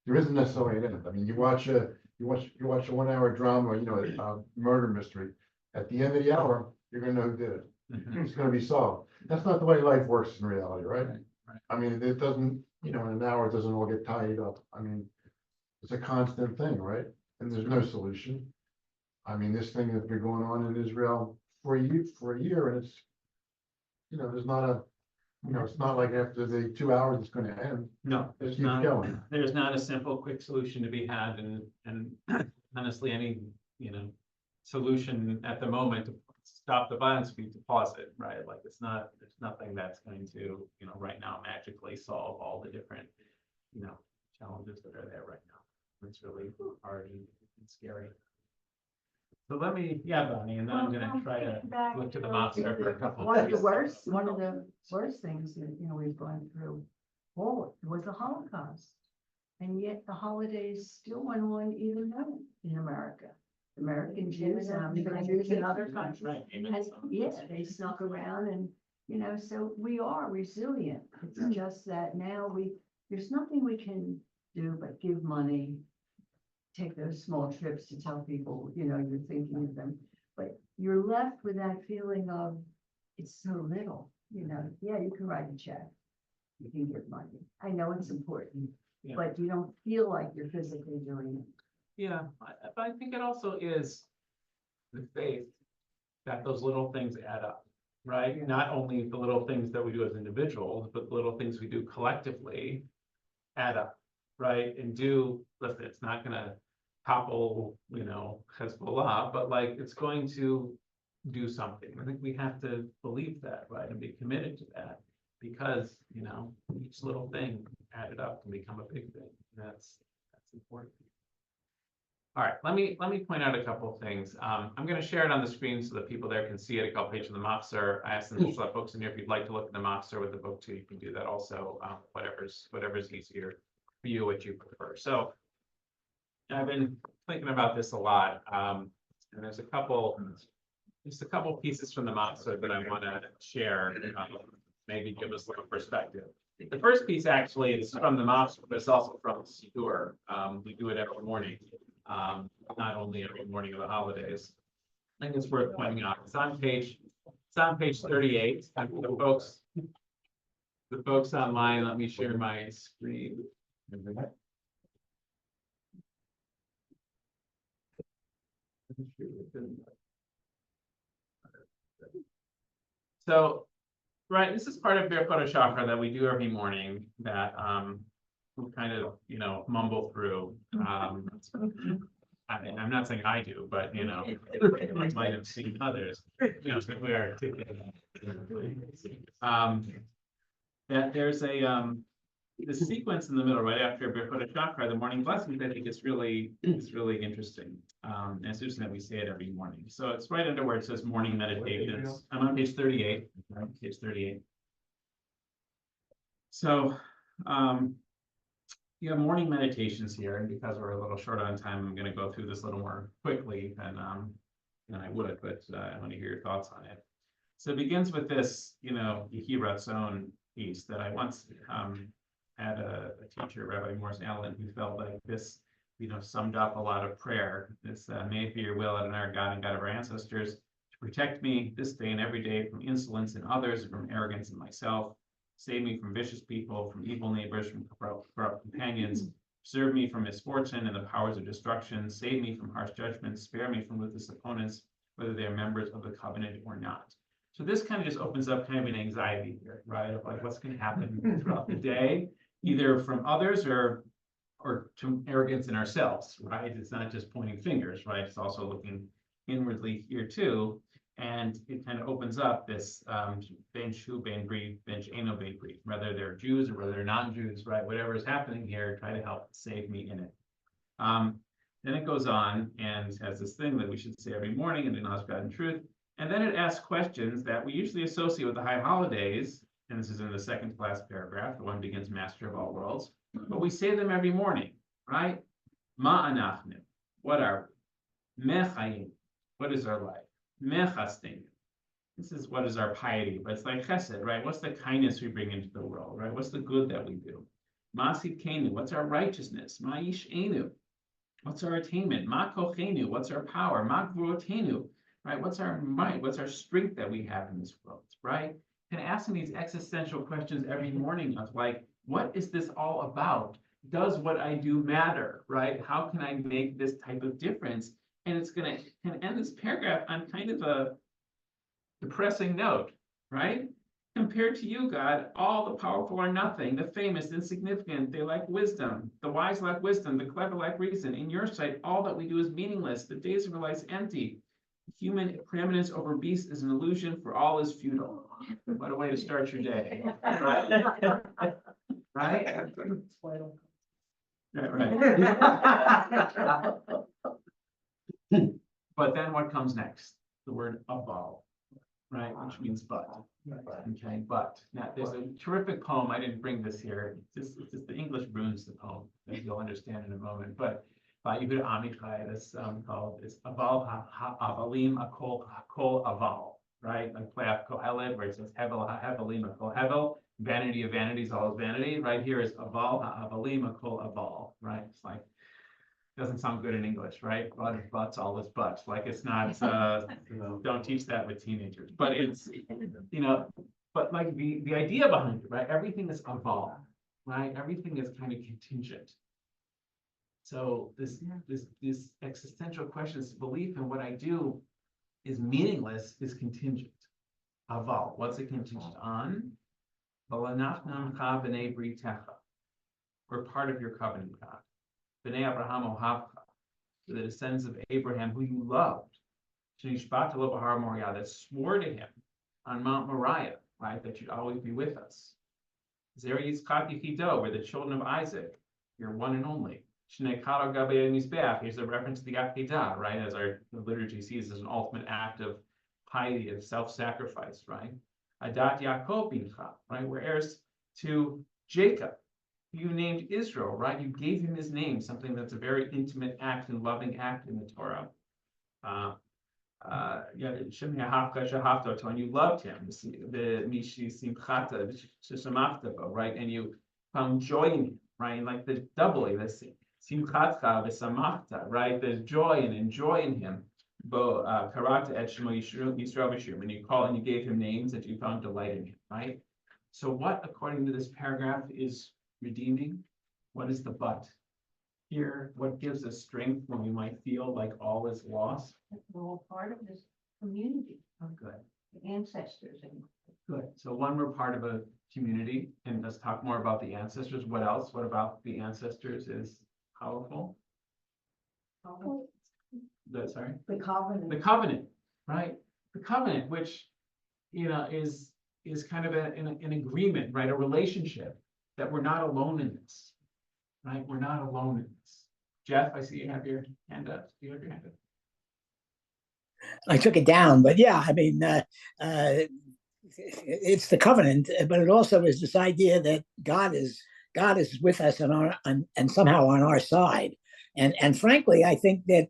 there isn't necessarily an end. I mean, you watch a 1 hour drama, a murder mystery. At the end of the hour, you're gonna know who did it. It's gonna be solved. That's not the way life works in reality, right? Right. I mean, it doesn't, in an hour, it doesn't all get tied up. I mean, it's a constant thing, right? And there's no solution. I mean, this thing has been going on in Israel for a year, and it's, there's not it's not like after the 2 hours, it's gonna end. No, there's Keep not, going. there's not a simple, quick solution to be had, and honestly, any, solution at the moment to stop the violence would be to pause it, right? Like, there's nothing that's going to, right now magically solve all the different, challenges that are there right now. It's really hard and scary. So let me, Bonnie, and then I'm gonna try to look to the mobster for a couple One of the things. worst things that, we've gone through, was the Holocaust. And yet the holidays still went on even though in America. American Jews and Jews in other countries. They snuck around and, so we are resilient. It's just that now there's nothing we can do but give money, take those small trips to tell people, you're thinking of them. But you're left with that feeling of, it's so little, yeah, you can write a check. You can give money. I know it's important, Yeah. but you don't feel like you're physically doing it. Yeah, but I think it also is the faith that those little things add up, right? Not only the little things that we do as individuals, but the little things we do collectively add up, right? And listen, it's not gonna topple, Hezbollah, but like, it's going to do something. I think we have to believe that, right? And be committed to that, because, each little thing added up can become a big thing. That's important. All right, let me point out a couple of things. I'm gonna share it on the screen so that people there can see it, a couple pages of the Machzor. I asked them to let folks in here, if you'd like to look at the Machzor with the book too, you can do that also, whatever's easier for you, what you prefer. So I've been thinking about this a lot, and there's a couple pieces from the Machzor that I wanna share, maybe give us a little perspective. The first piece actually is from the Machzor, but it's also from the Siddur. We do it every morning. Not only every morning of the holidays. I think it's worth pointing out. It's on page 38. And for the folks online, let me share my screen. So, right, this is part of Birchot Shachar that we do every morning that we kind of, mumble through. I'm not saying I do, but I might have seen others, that we are articulating. That there's the sequence in the middle, right after Birchot Shachar, the morning blessings, I think is really interesting. And it's interesting that we say it every morning. So it's right under where it says morning meditations. I'm on page 38. Page 38. So, you have morning meditations here, and because we're a little short on time, I'm going to go through this a little more quickly than I would, but I want to hear your thoughts on it. So it begins with this, Yehi Ratzon piece that I once had a teacher, Rabbi Morris Allen, who felt like this, summed up a lot of prayer. This may it be your will, Adonai, our God and God of our ancestors, to protect me this day and every day from insolence in others and from arrogance in myself. Save me from vicious people, from evil neighbors, from corrupt companions. Preserve me from misfortune and the powers of destruction. Save me from harsh judgments. Spare me from ruthless opponents, whether they are members of the covenant or not. So this kind of just opens up kind of an anxiety here, right? Of like what's going to happen throughout the day, either from others or to arrogance in ourselves, right? It's not just pointing fingers, right? It's also looking inwardly here too. And it kind of opens up this ben shu, ben bri, ben eno, ben bri, whether they're Jews or whether they're non-Jews, right? Whatever is happening here, try to help save me in it. Then it goes on and has this thing that we should say every morning and acknowledge God in truth. And then it asks questions that we usually associate with the high holidays. And this is in the second to last paragraph. The one begins Master of all worlds. But we say them every morning, right? Ma anachnu, what are we? Mechayim, what is our life? Mechastin. This is what is our piety, but it's like chesed, right? What's the kindness we bring into the world, right? What's the good that we do? Masid kenu, what's our righteousness? Ma'ish enu, what's our attainment? Ma kochenu, what's our power? Ma gvurotenu, right? What's our might? What's our strength that we have in this world, right? And asking these existential questions every morning of like, what is this all about? Does what I do matter, right? How can I make this type of difference? And it's going to end this paragraph on kind of a depressing note, right? Compared to you, God, all the powerful are nothing, the famous, insignificant, they lack wisdom, the wise lack wisdom, the clever lack reason. In your sight, all that we do is meaningless, the days of our lives empty. Human preeminence over beasts is an illusion, for all is futile. What a way to start your day. Right? Right? Right. But then what comes next? The word aval, right? Which means but. Okay, but. Now, there's a terrific poem. I didn't bring this here. It's just the English ruins the poem, as you'll understand in a moment. But by Yehuda Amichai, this called it's aval ha'avalim akol aval, right? Like play off kohelet, where it says hevel ha'avalim akol hevel. Vanity of vanities, all is vanity. Right here is aval ha'avalim akol aval, right? It's like, doesn't sound good in English, right? A lot of butts, all is but. Like it's not, don't teach that with teenagers. But it's, but like the idea behind it, right? Everything is aval, right? Everything is kind of contingent. So this existential question, this belief in what I do is meaningless, is contingent. Aval, what's it contingent on? We're part of your covenant, God. B'nai Abraham Ohavcha, the descendants of Abraham, who you loved. Shenishbata lo b'har Moriah, that swore to him on Mount Moriah, right, that you'd always be with us. Zer Yitzchak Yechido, we're the children of Isaac, your one and only. Shnei Karo Gabe Mizbeach. Here's a reference to the Akedah, right? As our liturgy sees as an ultimate act of piety, of self-sacrifice, right? Adat Yaakov Bincha, right? We're heirs to Jacob. You named Israel, right? You gave him his name, something that's a very intimate act and loving act in the Torah. And you loved him, the Mishi Simchata, right? And you found joy in him, right? And like the doubly, the Simchatcha, the Samachta, right? There's joy and enjoy in him. Karata et Shemo Yisrael B'Shir, when you call and you gave him names that you found delight in him, right? So what, according to this paragraph, is redeeming? What is the but? Here, what gives us strength when we might feel like all is lost? We're all part of this community, Oh, good, the ancestors and. good. So one, we're part of a community, and let's talk more about the ancestors. What else? What about the ancestors is powerful? Sorry? The covenant. The covenant, right? The covenant, which, is kind of an agreement, right? A relationship that we're not alone in this, right? We're not alone in this. Jeff, I see you have your hand up. Do you have your hand up? I took it down, but yeah, I mean, it's the covenant, but it also is this idea that God is with us and somehow on our side. And frankly, I think that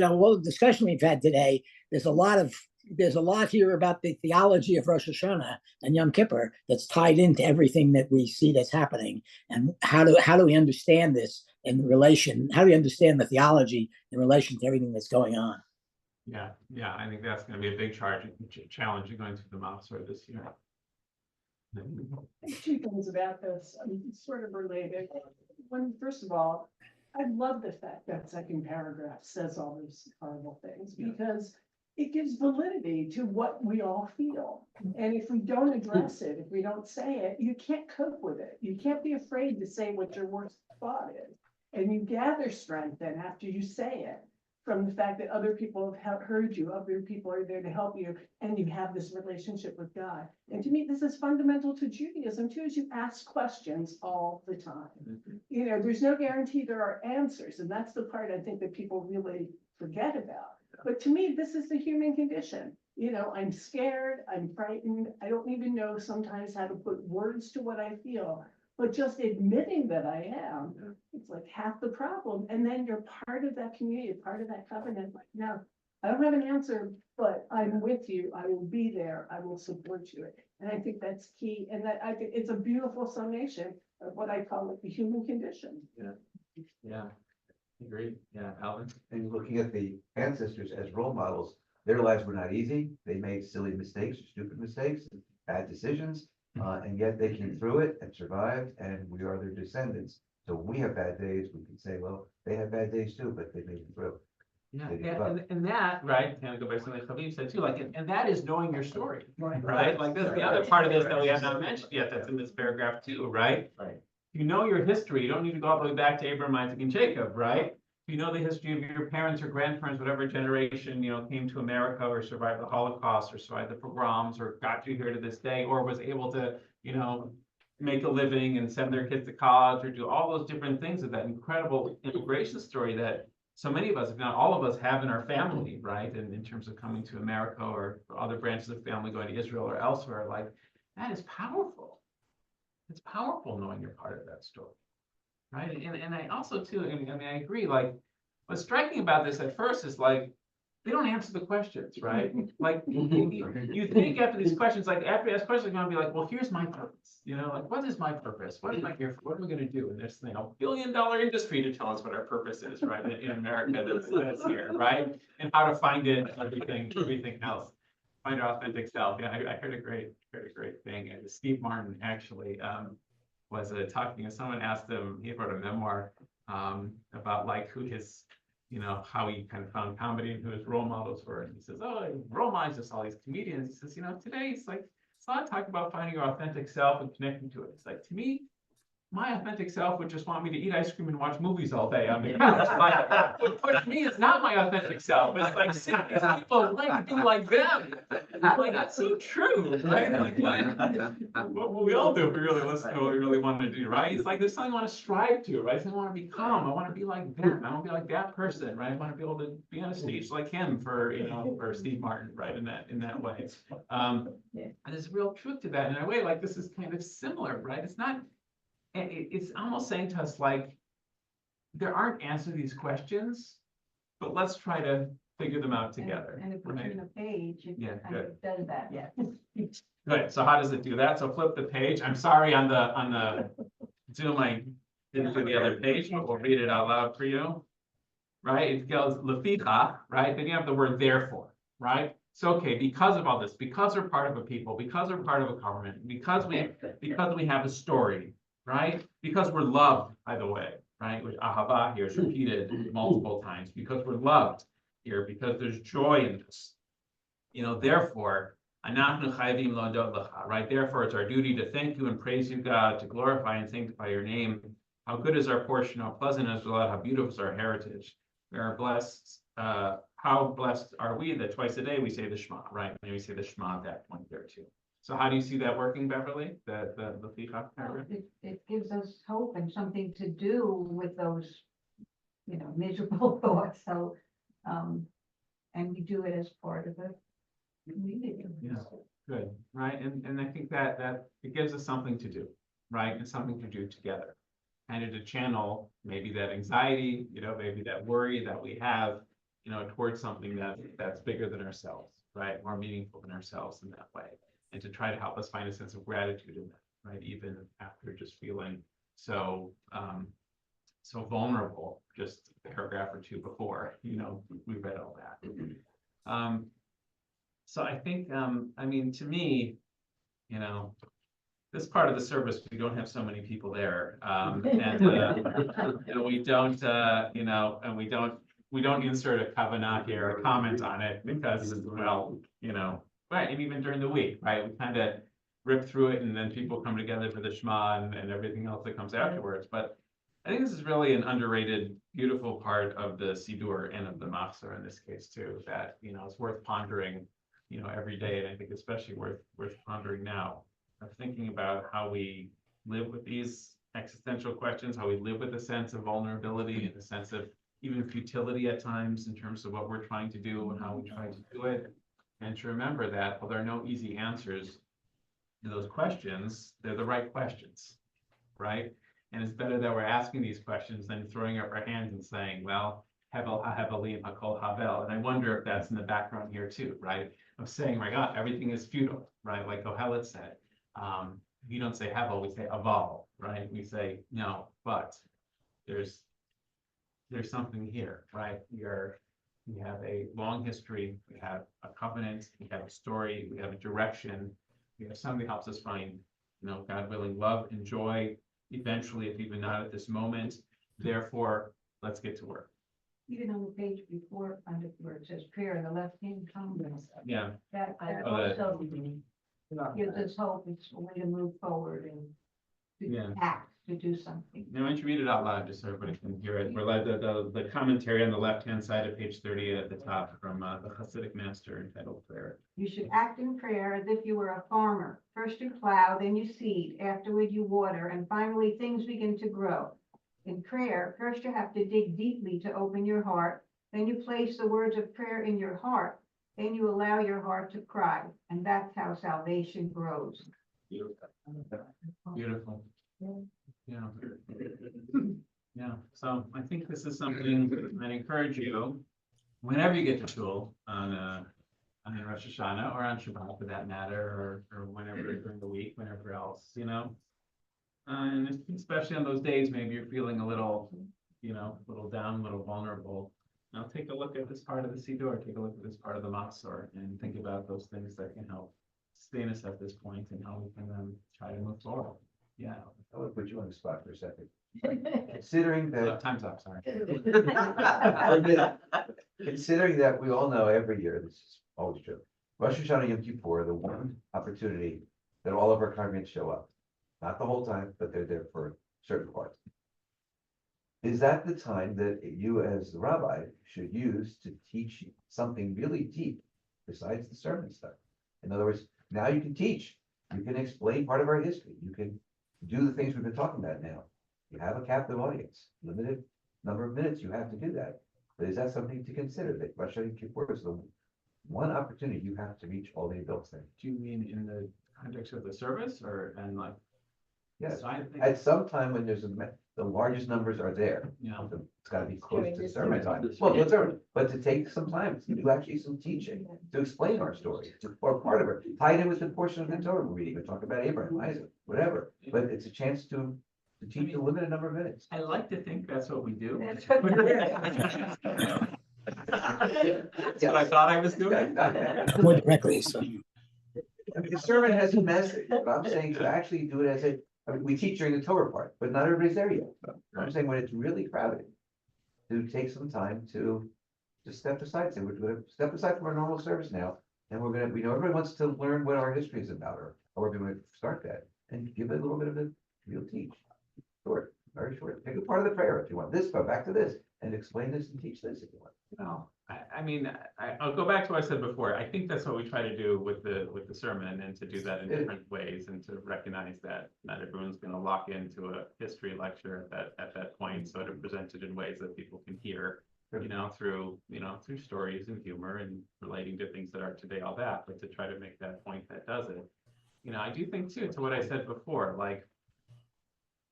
all the discussion we've had today, there's a lot here about the theology of Rosh Hashanah and Yom Kippur that's tied into everything that we see that's happening. And how do we understand this in relation? How do we understand the theology in relation to everything that's going on? Yeah, I think that's going to be a big challenge going through the Machzor this year. Two things about this, sort of related. One, first of all, I love the fact that second paragraph says all these horrible things, because it gives validity to what we all feel. And if we don't address it, if we don't say it, you can't cope with it. You can't be afraid to say what your worst thought is. And you gather strength then after you say it, from the fact that other people have heard you, other people are there to help you, and you have this relationship with God. And to me, this is fundamental to Judaism too, is you ask questions all the time. There's no guarantee there are answers, and that's the part I think that people really forget about. But to me, this is the human condition. I'm scared, I'm frightened, I don't even know sometimes how to put words to what I feel. But just admitting that I am, it's like half the problem. And then you're part of that community, part of that covenant. Like, now, I don't have an answer, but I'm with you. I will be there. I will support you. And I think that's key. And that I think it's a beautiful summation of what I call the human condition. Yeah, agreed. Yeah, Alvin. And looking at the ancestors as role models, their lives were not easy. They made silly mistakes, stupid mistakes, bad decisions. And yet they came through it and survived, and we are their descendants. So when we have bad days, we can say, well, they had bad days too, but they made it through. Yeah, and that, right, kind of go back to something Habib said too, like, and that is knowing your story, right? Like, that's the other part of this that we have not mentioned yet, that's in this paragraph too, right? Right. You know your history, you don't need to go all the way back to Abraham, Isaac, and Jacob, right? You know the history of your parents or grandparents, whatever generation, came to America or survived the Holocaust or survived the pogroms or got you here to this day, or was able to, make a living and send their kids to college or do all those different things of that incredible immigration story that so many of us, if not all of us, have in our family, right? And in terms of coming to America or other branches of family going to Israel or elsewhere, like, that is powerful. It's powerful knowing you're part of that story. Right. And I also too, I agree, like, what's striking about this at first is like, they don't answer the questions, right? Like, you think after these questions, like after you ask questions, you're gonna be like, well, here's my purpose, like, what is my purpose? What am I here for? What am I gonna do in this thing? $1 billion industry to tell us what our purpose is, right? In America, that's here, right? And how to find it, everything else. Find our authentic self. Yeah, I heard a great thing. And Steve Martin actually, was talking, and someone asked him, he wrote a memoir about like who his, how he kind of found comedy and who his role models were. And he says, oh, role models, just all these comedians. He says, today it's like, it's a lot of talk about finding your authentic self and connecting to it. It's like, to me, my authentic self would just want me to eat ice cream and watch movies all day on the couch. Like, what pushed me is not my authentic self. It's like, see, these people like to be like them. Like, that's so true, right? Like, what we all do if we really listen to what we really want to do, right? It's like there's something I want to strive to, right? Something I want to become. I want to be like them. I want to be like that person, right? I want to be able to be on a stage like him for, for Steve Martin, right? In that way. And there's real truth to that in a way. Like this is kind of similar, right? It's not. It's almost saying to us like, there aren't answers to these questions, but let's try to figure them out together. And if we right? turn a page, it Yeah, kind of does that. Yeah. Good. So how does it do that? So flip the page. I'm sorry on the Zoom, I didn't do the other page, but we'll read it out loud for you. Right? It goes leficha, right? Then you have the word therefore, right? So okay, because of all this, because we're part of a people, because we're part of a government, because we have a story, right? Because we're loved, by the way, right? Which ahava here is repeated multiple times, because we're loved here, because there's joy in this. Therefore, anachnu chayvim lodot lecha, right? Therefore, it's our duty to thank you and praise you, God, to glorify and sanctify your name. How good is our portion, how pleasant is our lot, how beautiful is our heritage. We are blessed. How blessed are we that twice a day we say the Shema, right? And we say the Shema at that point there too. So how do you see that working, Beverly? The Leficha paragraph? It gives us hope and something to do with those, miserable thoughts. So, and we do it as part of the community. Yeah, good, right? And I think that it gives us something to do, right? And something to do together. Kind of to channel maybe that anxiety, maybe that worry that we have, towards something that's bigger than ourselves, right? More meaningful than ourselves in that way. And to try to help us find a sense of gratitude in that, right? Even after just feeling so vulnerable, just a paragraph or two before, we read all that. So I think, to me, this part of the service, we don't have so many people there. And we don't, we don't insert a kavanah here, a comment on it because, well, right, and even during the week, right, we kind of rip through it and then people come together for the Shema and everything else that comes afterwards. But I think this is really an underrated, beautiful part of the Siddur and of the Machzor in this case too, that, it's worth pondering, every day. And I think especially worth pondering now, of thinking about how we live with these existential questions, how we live with a sense of vulnerability and a sense of even futility at times in terms of what we're trying to do and how we try to do it. And to remember that, well, there are no easy answers to those questions, they're the right questions, right? And it's better that we're asking these questions than throwing up our hands and saying, well, Hevel ha-Hevelim hakol havel. And I wonder if that's in the background here too, right? Of saying, my God, everything is futile, right? Like Kohelet said. You don't say Hevel, we say aval, right? We say, no, but there's something here, right? We have a long history, we have a covenant, we have a story, we have a direction, we have something that helps us find, God willing, love and joy, eventually, if even not at this moment. Therefore, let's get to work. Even on the page before, under where it says prayer in the left-hand column. Yeah. That Oh, that- also gives us hope. It's a way to move forward and Yeah. to act, to do something. Now, why don't you read it out loud just so everybody can hear it? We're like the commentary on the left-hand side of page 30 at the top from the Hasidic master entitled Prayer. You should act in prayer as if you were a farmer. First you plow, then you seed, afterward you water, and finally things begin to grow. In prayer, first you have to dig deeply to open your heart, then you place the words of prayer in your heart, then you allow your heart to cry, and that's how salvation grows. Beautiful. Beautiful. Yeah. Yeah. So I think this is something I'd encourage you, whenever you get to shul on Rosh Hashanah or on Shabbat for that matter, or whenever during the week, whenever else, and especially on those days, maybe you're feeling a little, a little down, a little vulnerable. Now take a look at this part of the Siddur, take a look at this part of the Machzor, and think about those things that can help sustain us at this point and how we can try to move forward. Yeah. I would put you on the spot for a second. Considering that, Time's up, sorry. considering that we all know every year, this is always true. Rosh Hashanah Yom Kippur, the one opportunity that all of our congregants show up. Not the whole time, but they're there for certain parts. Is that the time that you as the rabbi should use to teach something really deep besides the sermon stuff? In other words, now you can teach, you can explain part of our history, you can do the things we've been talking about now. You have a captive audience, limited number of minutes you have to do that. But is that something to consider, that Rosh Kippur is the one opportunity you have to reach all the adults there? Do you mean in the context of the service or, and like? Yes, side thing? at some time when there's the largest numbers are there, Yeah. it's gotta be close During to this sermon time. time. Well, it's sermon, but to take some time, to do actually some teaching, to explain our story, or part of it, tie it in with the portion of the Torah we're reading, we talk about Abraham, Isaac, whatever. But it's a chance to teach a limited number of minutes. I like to think that's what we do. That's what- That's what I thought I was doing. More directly, so. I mean, the sermon has a message, but I'm saying to actually do it as a, I mean, we teach during the Torah part, but not everybody's there yet. I'm saying when it's really crowded, to take some time to just step aside, say, we're gonna step aside from our normal service now. And we know everybody wants to learn what our history is about, or how we're gonna start that, and give it a little bit of a real teach. Short, very short, take a part of the prayer if you want this, go back to this, and explain this and teach this if you want. No, I mean, I'll go back to what I said before. I think that's what we try to do with the sermon, and to do that in different ways, and to recognize that not everyone's gonna lock into a history lecture at that point. So to present it in ways that people can hear, through stories and humor and relating to things that are today, all that, but to try to make that point that does it. I do think too, to what I said before, like,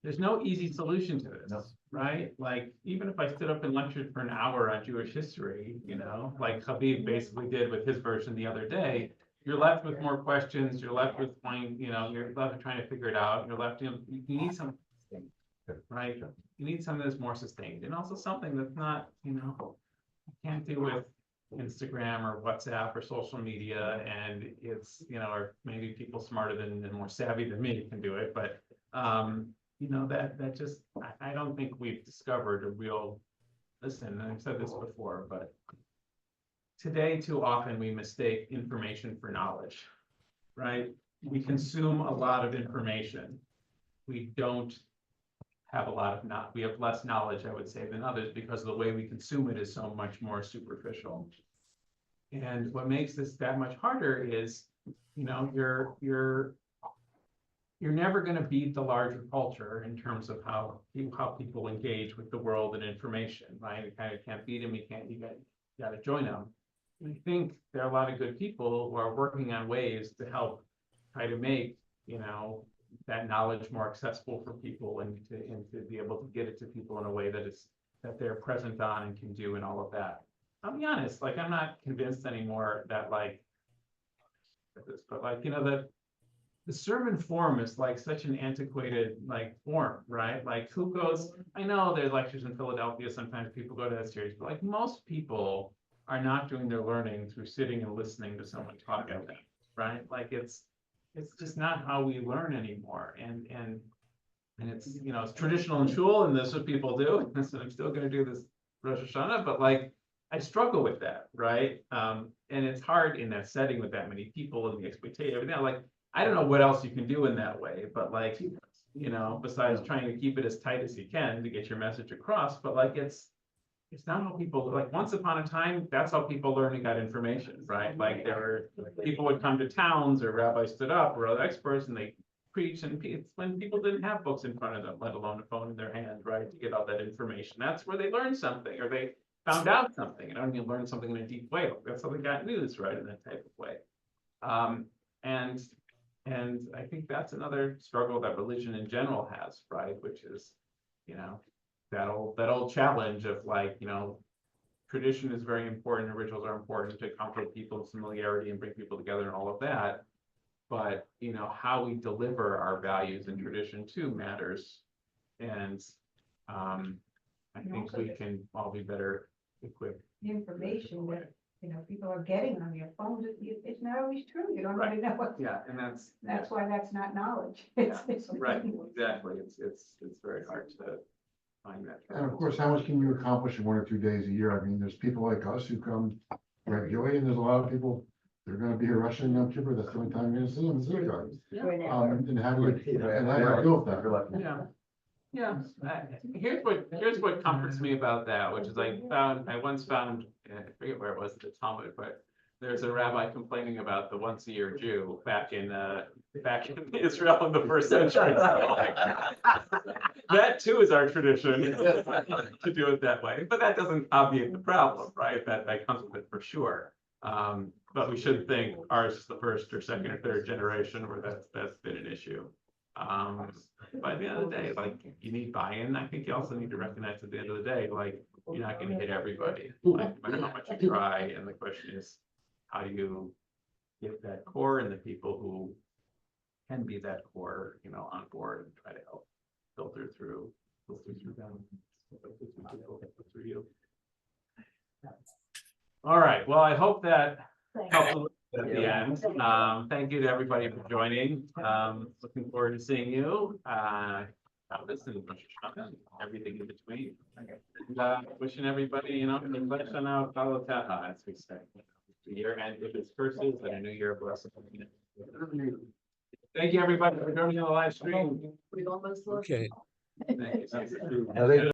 there's no easy solution to this, No. right? Like, even if I stood up and lectured for an hour on Jewish history, like Habib basically did with his version the other day, you're left with more questions, you're left with you're left trying to figure it out, you're left, you need something, right? You need something that's more sustained, and also something that's not, you can't do with Instagram or WhatsApp or social media, and it's, or maybe people smarter than and more savvy than me can do it, but that just, I don't think we've discovered a real, listen, and I've said this before, but today too often we mistake information for knowledge, right? We consume a lot of information. We don't have we have less knowledge, I would say, than others, because the way we consume it is so much more superficial. And what makes this that much harder is, you're never going to beat the larger culture in terms of how people engage with the world and information, right? You kind of can't beat them. You got to join them. I think there are a lot of good people who are working on ways to help try to make, that knowledge more accessible for people, and to be able to get it to people in a way that they're present on and can do, and all of that. I'll be honest, like, I'm not convinced anymore that the sermon form is like such an antiquated form, right? Like, who goes, I know there's lectures in Philadelphia, sometimes people go to that series, but like most people are not doing their learning through sitting and listening to someone talk at them, right? Like, it's just not how we learn anymore. And it's, it's traditional in shul, and that's what people do. And so I'm still gonna do this Rosh Hashanah, but like, I struggle with that, right? And it's hard in that setting with that many people and the expectation, everything. Like, I don't know what else you can do in that way, but like, besides trying to keep it as tight as you can to get your message across, but like, it's not how people, like, once upon a time, that's how people learned and got information, right? Like, people would come to towns, or rabbis stood up, or other experts, and they preach, and it's when people didn't have books in front of them, let alone a phone in their hand, right, to get all that information. That's where they learned something, or they found out something. I don't mean learn something in a deep way. That's how they got news, right, in that type of way. And I think that's another struggle that religion in general has, right, which is, that old challenge of like, tradition is very important, rituals are important to comfort people, familiarity, and bring people together, and all of that. But how we deliver our values and tradition too matters. And I think we can all be better equipped. The information that, people are getting on their phones, it's not always true. You don't really know what. Yeah, and That's why that's not knowledge. Yeah, right, exactly. It's very hard to find that. And of course, how much can you accomplish in 1 or 2 days a year? I mean, there's people like us who come regularly, and there's a lot of people, they're gonna be here rushing Yom Kippur, that's the only time you're gonna see them in synagogue. And how do you deal with that? Yeah. Yeah, here's what comforts me about that, which is I once found, I forget where it was, the Talmud, but there's a rabbi complaining about the once a year Jew back in Israel in the first century. That too is our tradition, to do it that way, but that doesn't obviate the problem, right? That comes with it for sure. But we should think ours is the first or second or third generation where that's been an issue. By the end of the day, like, you need buy-in. I think you also need to recognize at the end of the day, like, you're not gonna hit everybody, like, no matter how much you try, and the question is, how do you get that core and the people who can be that core, on board and try to help filter through them. Filter through you. All right, well, I hope that helped a little bit at the end. Thank you to everybody for joining. Looking forward to seeing you. Listen, everything in between. And, wishing everybody, as we say. The year end with its curses and a new year of blessing. Thank you, everybody, for joining on the live stream. We've almost. Okay. Thank you. Now, they-